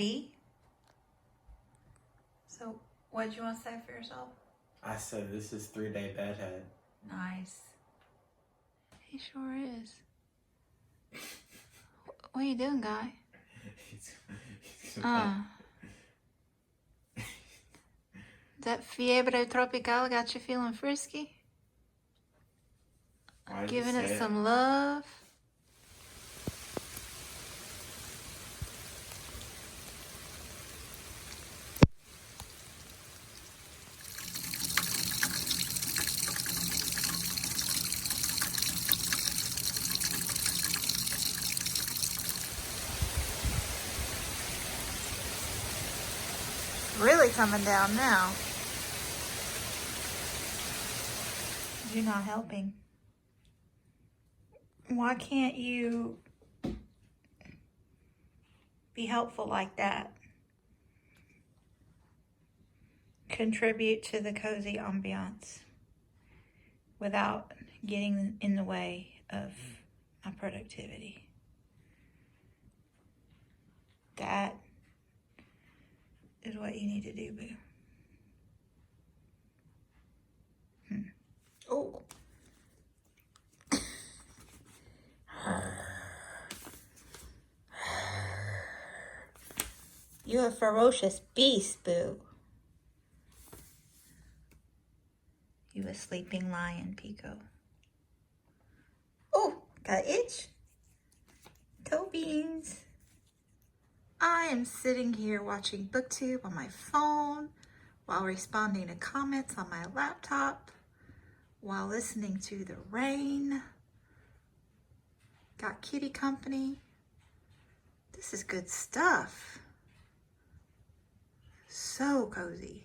B. So, what did you want to say for yourself? I said this is 3-day bedhead. Nice. He sure is. What are you doing, guy? He's That fiebre tropical got you feeling frisky? Giving it some love? Really coming down now. You're not helping. Why can't you be helpful like that? Contribute to the cozy ambiance without getting in the way of my productivity. That is what you need to do, boo. Oh. You're a ferocious beast, boo. You a sleeping lion, Pico. Oh, got an itch. Toe beans. I am sitting here watching BookTube on my phone while responding to comments on my laptop while listening to the rain. Got kitty company. This is good stuff. So cozy.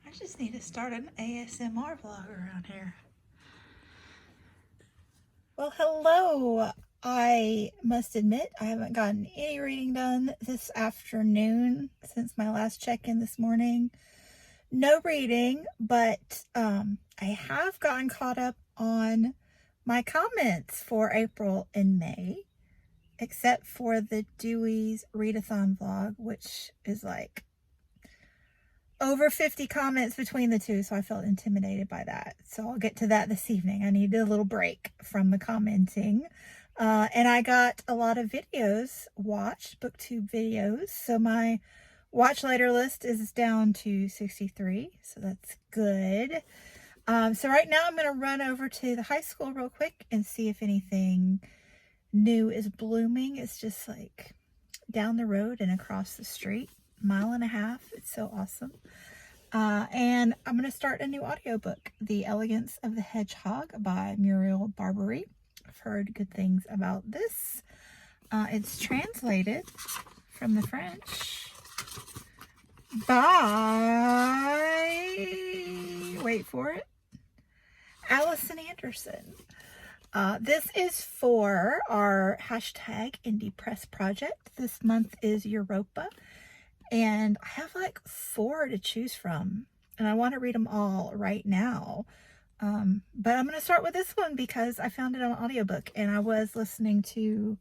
I just need to start an ASMR vlog around here. Well, hello. I must admit I haven't gotten any reading done this afternoon since my last check-in this morning. No reading, but I have gotten caught up on my comments for April and May, except for the Dewey's Readathon vlog, which is like over 50 comments between the two, so I felt intimidated by that. So I'll get to that this evening. I needed a little break from the commenting. And I got a lot of videos watched, BookTube videos. So my watch later list is down to 63, so that's good. So right now I'm going to run over to the high school real quick and see if anything new is blooming. It's just like down the road and across the street. Mile and a half. It's so awesome. And I'm going to start a new audiobook, The Elegance of the Hedgehog by Muriel Barbary. I've heard good things about this. It's translated from the French by, wait for it, Allison Anderson. This is for our hashtag Indie Press project. This month is Europa. And I have like 4 to choose from, and I want to read them all right now. But I'm going to start with this one because I found it on audiobook, and I was listening to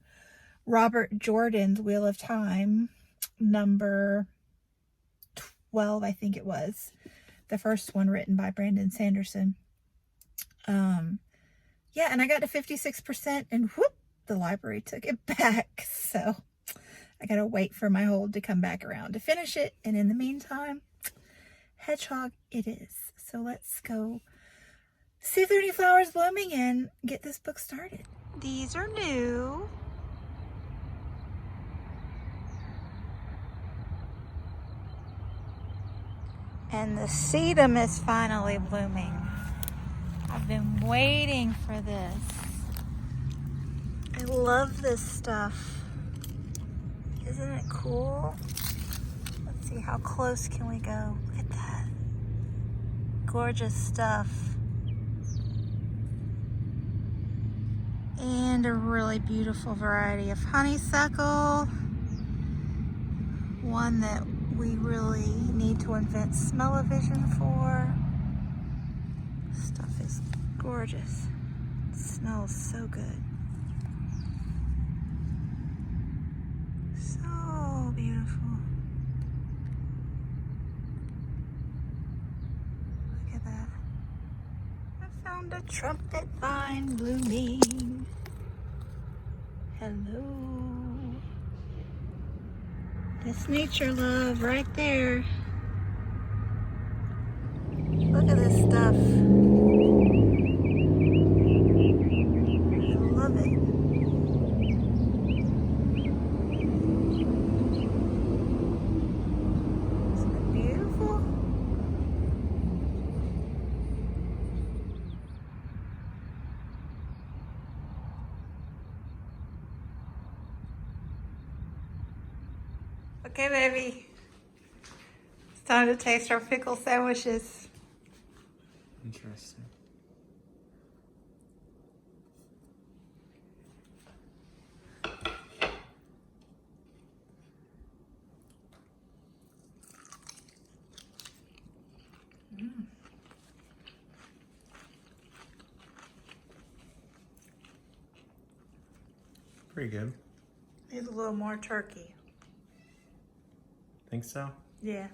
Robert Jordan's Wheel of Time, number 12, I think it was. The first one written by Brandon Sanderson. Yeah, and I got to 56%, and whoop, the library took it back. So I gotta wait for my hold to come back around to finish it. And in the meantime, hedgehog it is. So let's go see if there are any flowers blooming and get this book started. These are new. And the sedum is finally blooming. I've been waiting for this. I love this stuff. Isn't it cool? Let's see, how close can we go? Look at that. gorgeous stuff. And a really beautiful variety of honeysuckle. One that we really need to invent smell-o-vision for. Stuff is gorgeous. It smells so good. So beautiful. Look at that. I found a trumpet vine blooming. Hello. That's nature love right there. Look at this stuff. I love it. Isn't it beautiful? Okay, baby. It's time to taste our pickle sandwiches. Interesting. Pretty good. Needs a little more turkey. Think so? Yeah.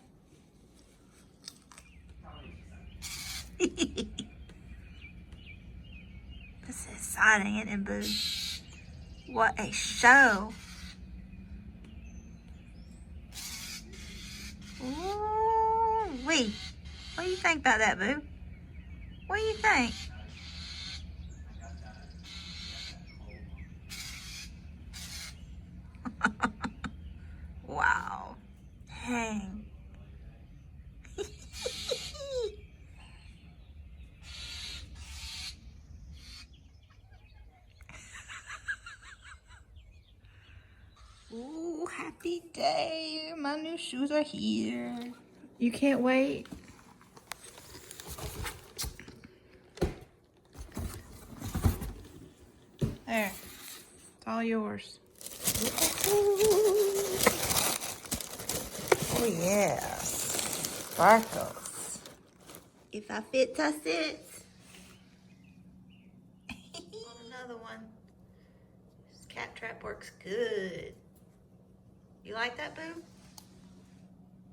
This is exciting, isn't it, boo? What a show. Ooh-wee. What do you think about that, boo? What do you think? Wow. Dang. Ooh, happy day. My new shoes are here. You can't wait? There. It's all yours. Oh, yes. Sparkles. If I fit, I sit. Another one. This cat trap works good. You like that, boo?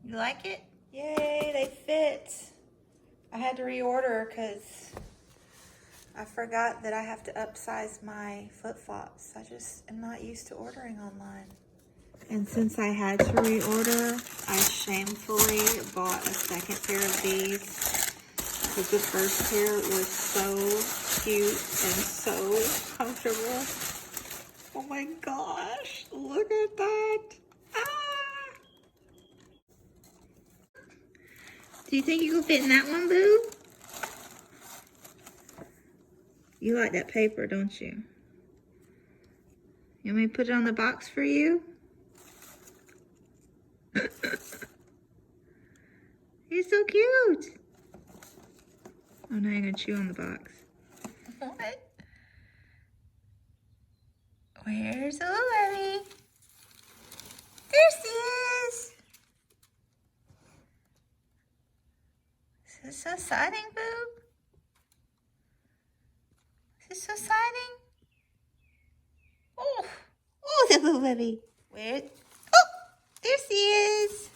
You like it? Yay, they fit. I had to reorder because I forgot that I have to upsize my flip-flops. I just am not used to ordering online. And since I had to reorder, I shamefully bought a second pair of these because the first pair was so cute and so comfortable. Oh my gosh, look at that. Ah! Do you think you can fit in that one, boo? You like that paper, don't you? You want me to put it on the box for you? You're so cute. Oh, now you're gonna chew on the box. What? Where's the little baby? There she is. Is this so exciting, boo? Is this so exciting? Oh, oh, the little baby. Where? Oh, there she is.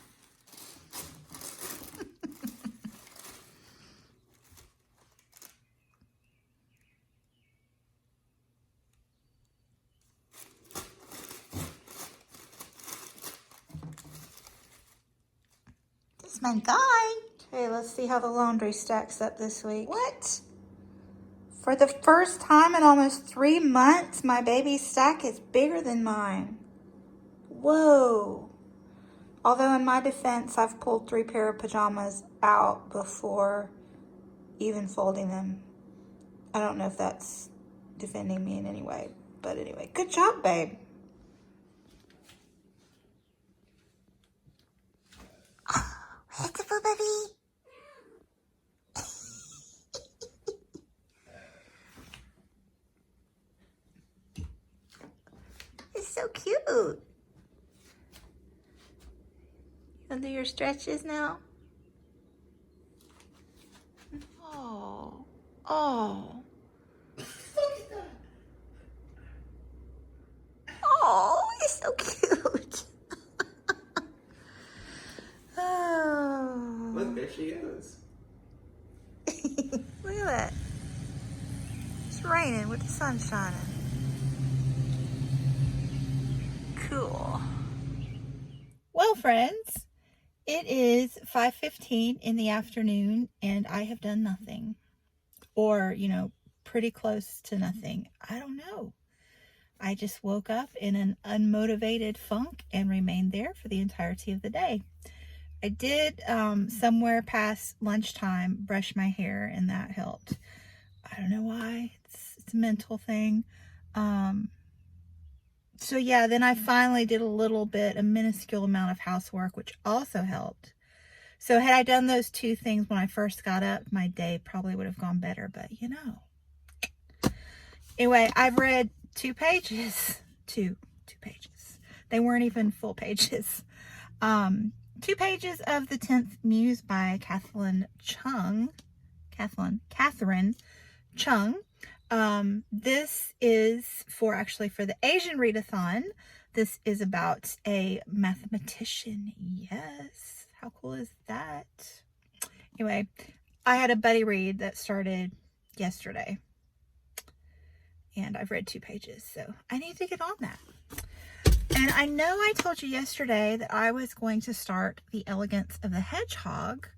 This is my guy. Okay, let's see how the laundry stacks up this week. What? For the first time in almost 3 months, my baby's stack is bigger than mine. Whoa. Although in my defense, I've pulled 3 pair of pajamas out before even folding them. I don't know if that's defending me in any way. But anyway, good job, babe. Hey, baby. so cute. You gonna do your stretches now? Oh, oh. Oh, he's so cute. Oh. Look, there she goes. Look at that. It's raining with the sun shining. Cool. Well, friends, it is 5:15 in the afternoon and I have done nothing. Or, pretty close to nothing. I don't know. I just woke up in an unmotivated funk and remained there for the entirety of the day. I did, somewhere past lunchtime, brush my hair, and that helped. I don't know why. It's a mental thing. So yeah, then I finally did a minuscule amount of housework, which also helped. So had I done those two things when I first got up, my day probably would have gone better, but Anyway, I've read 2 pages. Two pages. They weren't even full pages. 2 pages of The 10th Muse by Catherine Chung. This is for the Asian readathon. This is about a mathematician. Yes. How cool is that? Anyway, I had a buddy read that started yesterday. And I've read 2 pages, so I need to get on that. And I know I told you yesterday that I was going to start The Elegance of the Hedgehog.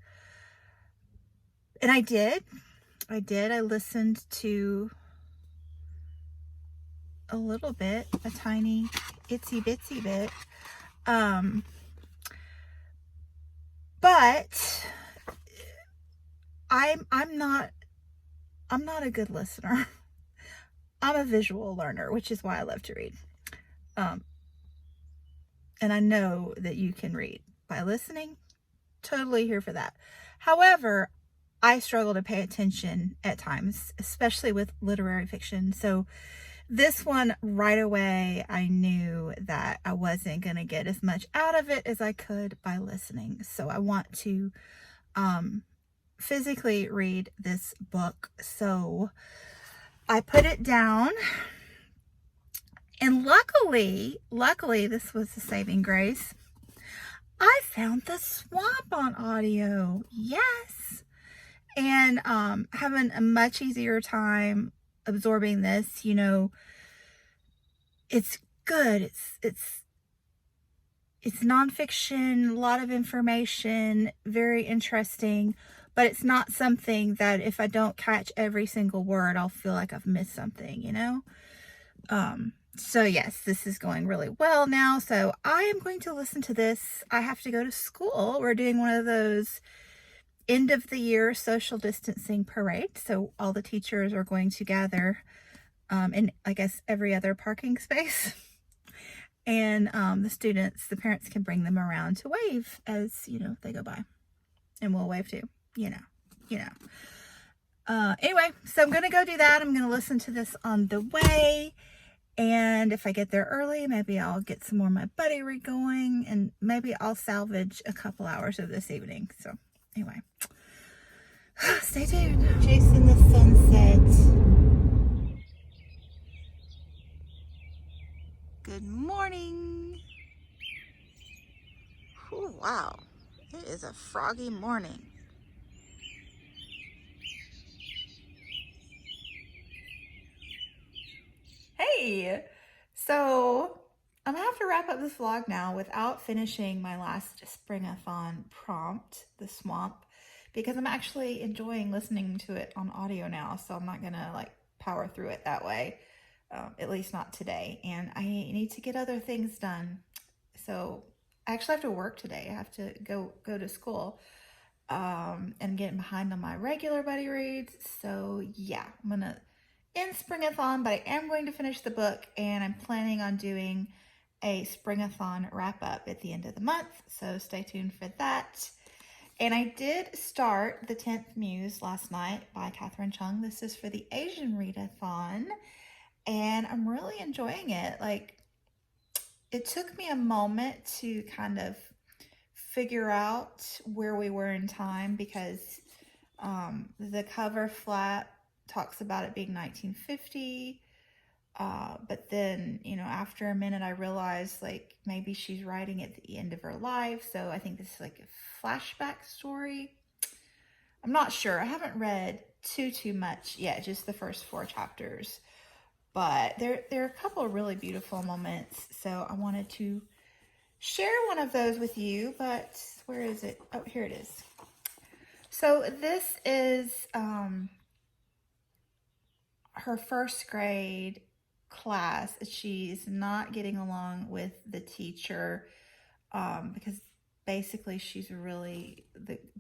And I did. I listened to a little bit, a tiny itsy bitsy bit. But I'm not a good listener. I'm a visual learner, which is why I love to read. And I know that you can read by listening. Totally here for that. However, I struggle to pay attention at times, especially with literary fiction. So this one, right away, I knew that I wasn't going to get as much out of it as I could by listening. So I want to physically read this book. So I put it down. And luckily, this was a saving grace. I found The Swamp on audio. Yes. And having a much easier time absorbing this. It's good. It's nonfiction, a lot of information, very interesting, but it's not something that if I don't catch every single word, I'll feel like I've missed something, So yes, this is going really well now. So I am going to listen to this. I have to go to school. We're doing one of those end of the year social distancing parades. So all the teachers are going to gather in, I guess, every other parking space. And the parents can bring them around to wave as, they go by. And we'll wave too, Anyway, so I'm going to go do that. I'm going to listen to this on the way. And if I get there early, maybe I'll get some more of my buddy read going. And maybe I'll salvage a couple hours of this evening. So anyway, stay tuned. Chasing the sunset. Good morning. Oh, wow. It is a froggy morning. Hey, so I'm gonna have to wrap up this vlog now without finishing my last Springathon prompt, The Swamp, because I'm actually enjoying listening to it on audio now, so I'm not gonna power through it that way, at least not today. And I need to get other things done. So I actually have to work today. I have to go to school, and getting behind on my regular buddy reads. So yeah, I'm gonna end Springathon, but I am going to finish the book, and I'm planning on doing a Springathon wrap up at the end of the month, so stay tuned for that. And I did start The 10th Muse last night by Catherine Chung. This is for the Asian readathon, and I'm really enjoying it. it took me a moment to kind of figure out where we were in time because the cover flap talks about it being 1950. But then, after a minute, I realized like maybe she's writing at the end of her life. So I think this is like a flashback story. I'm not sure. I haven't read too much yet, just the first 4 chapters. But there are a couple of really beautiful moments. So I wanted to share one of those with you. But where is it? Oh, here it is. So this is her first grade class. She's not getting along with the teacher because basically she's really,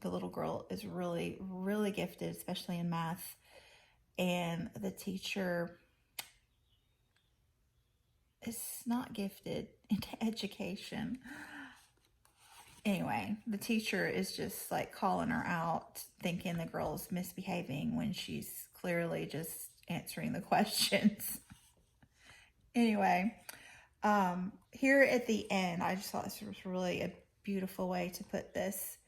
the little girl is really gifted, especially in math. And the teacher is not gifted in education. Anyway, the teacher is just like calling her out, thinking the girl's misbehaving when she's clearly just answering the questions. Anyway, here at the end, I just thought this was really a beautiful way to put this.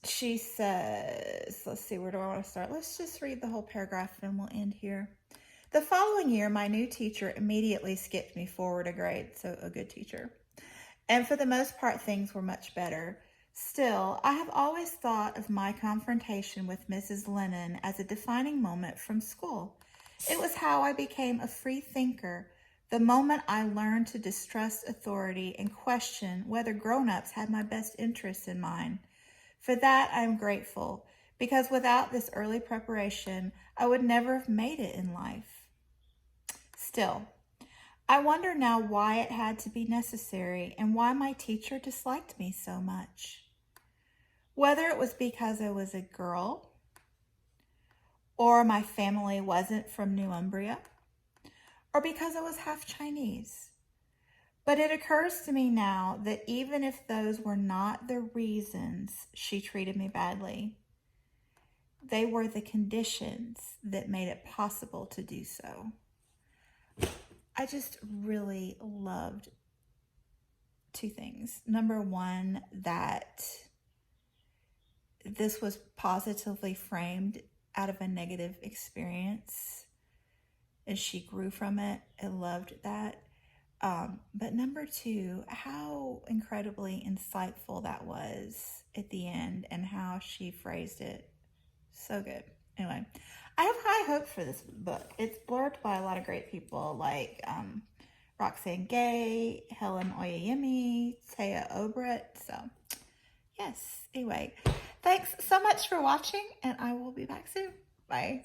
She says, let's see, where do I want to start? Let's just read the whole paragraph and we'll end here. The following year, my new teacher immediately skipped me forward a grade, so a good teacher. And for the most part, things were much better. Still, I have always thought of my confrontation with Mrs. Lennon as a defining moment from school. It was how I became a free thinker, the moment I learned to distrust authority and question whether grown-ups had my best interests in mind. For that, I am grateful, because without this early preparation, I would never have made it in life. Still, I wonder now why it had to be necessary and why my teacher disliked me so much. Whether it was because I was a girl, or my family wasn't from New Umbria, or because I was half Chinese. But it occurs to me now that even if those were not the reasons she treated me badly, they were the conditions that made it possible to do so. I just really loved 2 things. Number one, that this was positively framed out of a negative experience and she grew from it. I loved that. But number 2, how incredibly insightful that was at the end and how she phrased it. So good. Anyway, I have high hopes for this book. It's blurbed by a lot of great people like Roxane Gay, Helen Oyeyemi, Taya Obret. So, yes. Anyway, thanks so much for watching, and I will be back soon. Bye.